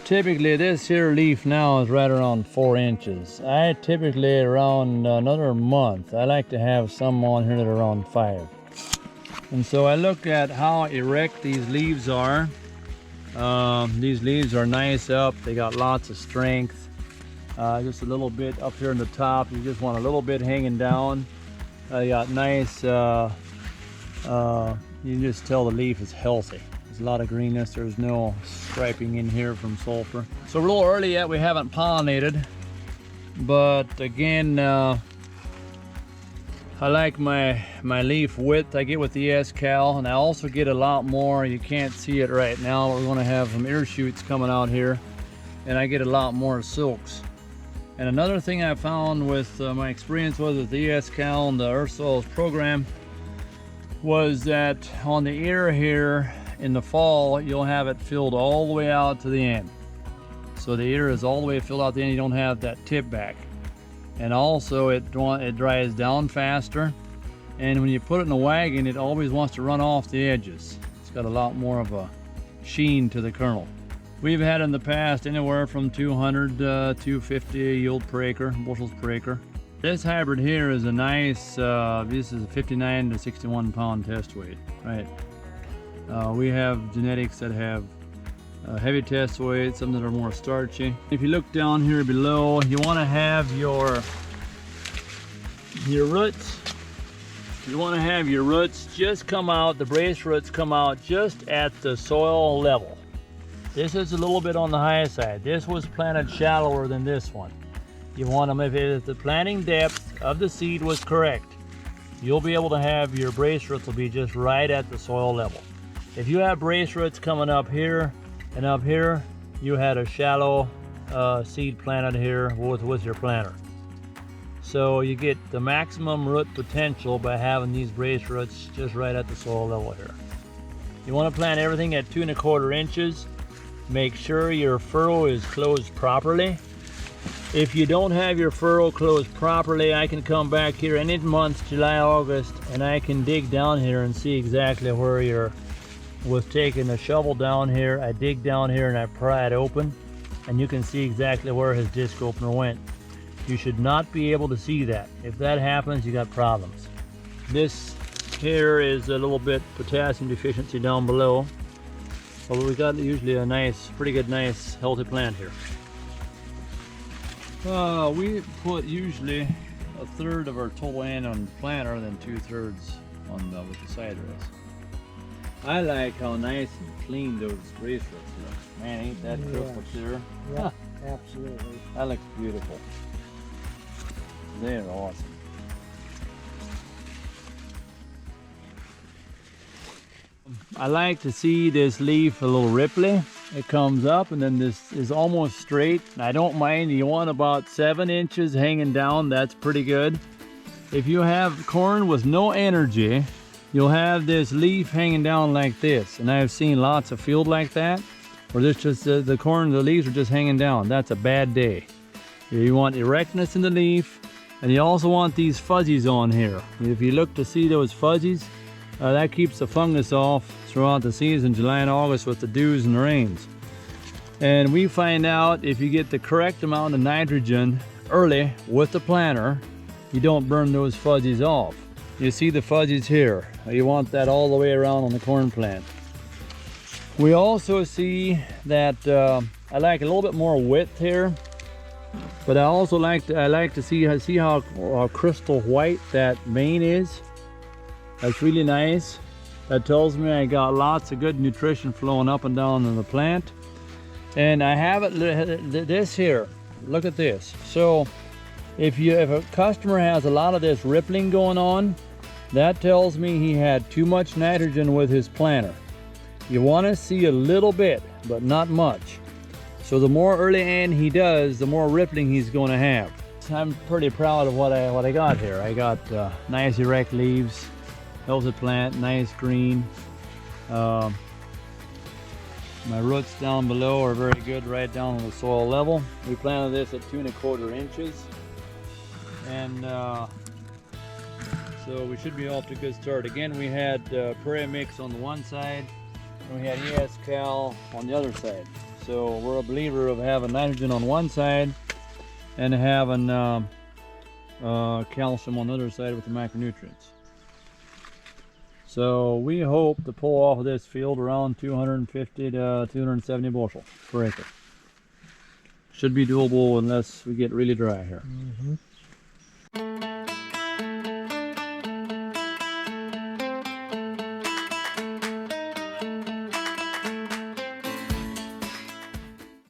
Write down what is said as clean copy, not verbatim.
Typically this here leaf now is right around 4 inches. I typically around another month, I like to have some on here that are around 5. And so I look at how erect these leaves are. These leaves are nice up, they got lots of strength. Just a little bit up here in the top, you just want a little bit hanging down. You got nice, you can just tell the leaf is healthy. There's a lot of greenness, there's no striping in here from sulfur. So we're a little early yet, we haven't pollinated. But again, I like my leaf width I get with the S-Cal, and I also get a lot more. You can't see it right now. We're going to have some ear shoots coming out here, and I get a lot more silks. And another thing I found with my experience with the S-Cal and the Earthsoils program was that on the ear here in the fall, you'll have it filled all the way out to the end. So the ear is all the way filled out the end, you don't have that tip back. And also it dries down faster, and when you put it in a wagon, it always wants to run off the edges. It's got a lot more of a sheen to the kernel. We've had in the past anywhere from 200 to 250 yield per acre, bushels per acre. This hybrid here is a nice, this is a 59 to 61 pound test weight, right? We have genetics that have heavy test weight, some that are more starchy. If you look down here below, you want to have your roots. You want to have your roots just come out, the brace roots come out just at the soil level. This is a little bit on the high side. This was planted shallower than this one. You want them, if the planting depth of the seed was correct, you'll be able to have your brace roots will be just right at the soil level. If you have brace roots coming up here, and up here, you had a shallow seed planted here with your planter. So you get the maximum root potential by having these brace roots just right at the soil level here. You want to plant everything at 2 1/4 inches. Make sure your furrow is closed properly. If you don't have your furrow closed properly, I can come back here any month, July, August, and I can dig down here and see exactly where you're with taking a shovel down here. I dig down here and I pry it open, and you can see exactly where his disc opener went. You should not be able to see that. If that happens, you got problems. This here is a little bit potassium deficiency down below, but we got usually a nice, pretty good, nice, healthy plant here. We put usually 1/3 of our total N on the planter, then 2/3 on with the side rails. I like how nice and clean those brace roots look. Man, ain't that crystal clear? Yeah, absolutely. That looks beautiful. They're awesome. I like to see this leaf a little ripply. It comes up and then this is almost straight. I don't mind. You want about 7 inches hanging down. That's pretty good. If you have corn with no energy, you'll have this leaf hanging down like this, and I've seen lots of field like that, where this just the corn, the leaves are just hanging down. That's a bad day. You want erectness in the leaf, and you also want these fuzzies on here. If you look to see those fuzzies, that keeps the fungus off throughout the season, July and August, with the dews and the rains. And we find out if you get the correct amount of nitrogen early with the planter, you don't burn those fuzzies off. You see the fuzzies here. You want that all the way around on the corn plant. We also see that I like a little bit more width here, but I also like to see how crystal white that vein is. That's really nice. That tells me I got lots of good nutrition flowing up and down in the plant. And I have it this here. Look at this. So if a customer has a lot of this rippling going on, that tells me he had too much nitrogen with his planter. You want to see a little bit, but not much. So the more early end he does, the more rippling he's going to have. I'm pretty proud of what I got here. I got nice erect leaves, healthy plant, nice green. My roots down below are very good, right down on the soil level. We planted this at 2 1/4 inches, and so we should be off to a good start. Again, we had Prairie Mix on the one side, and we had S-Cal on the other side. So we're a believer of having nitrogen on one side and having calcium on the other side with the macronutrients. So we hope to pull off of this field around 250 to 270 bushel per acre. Should be doable unless we get really dry here. Mm-hmm.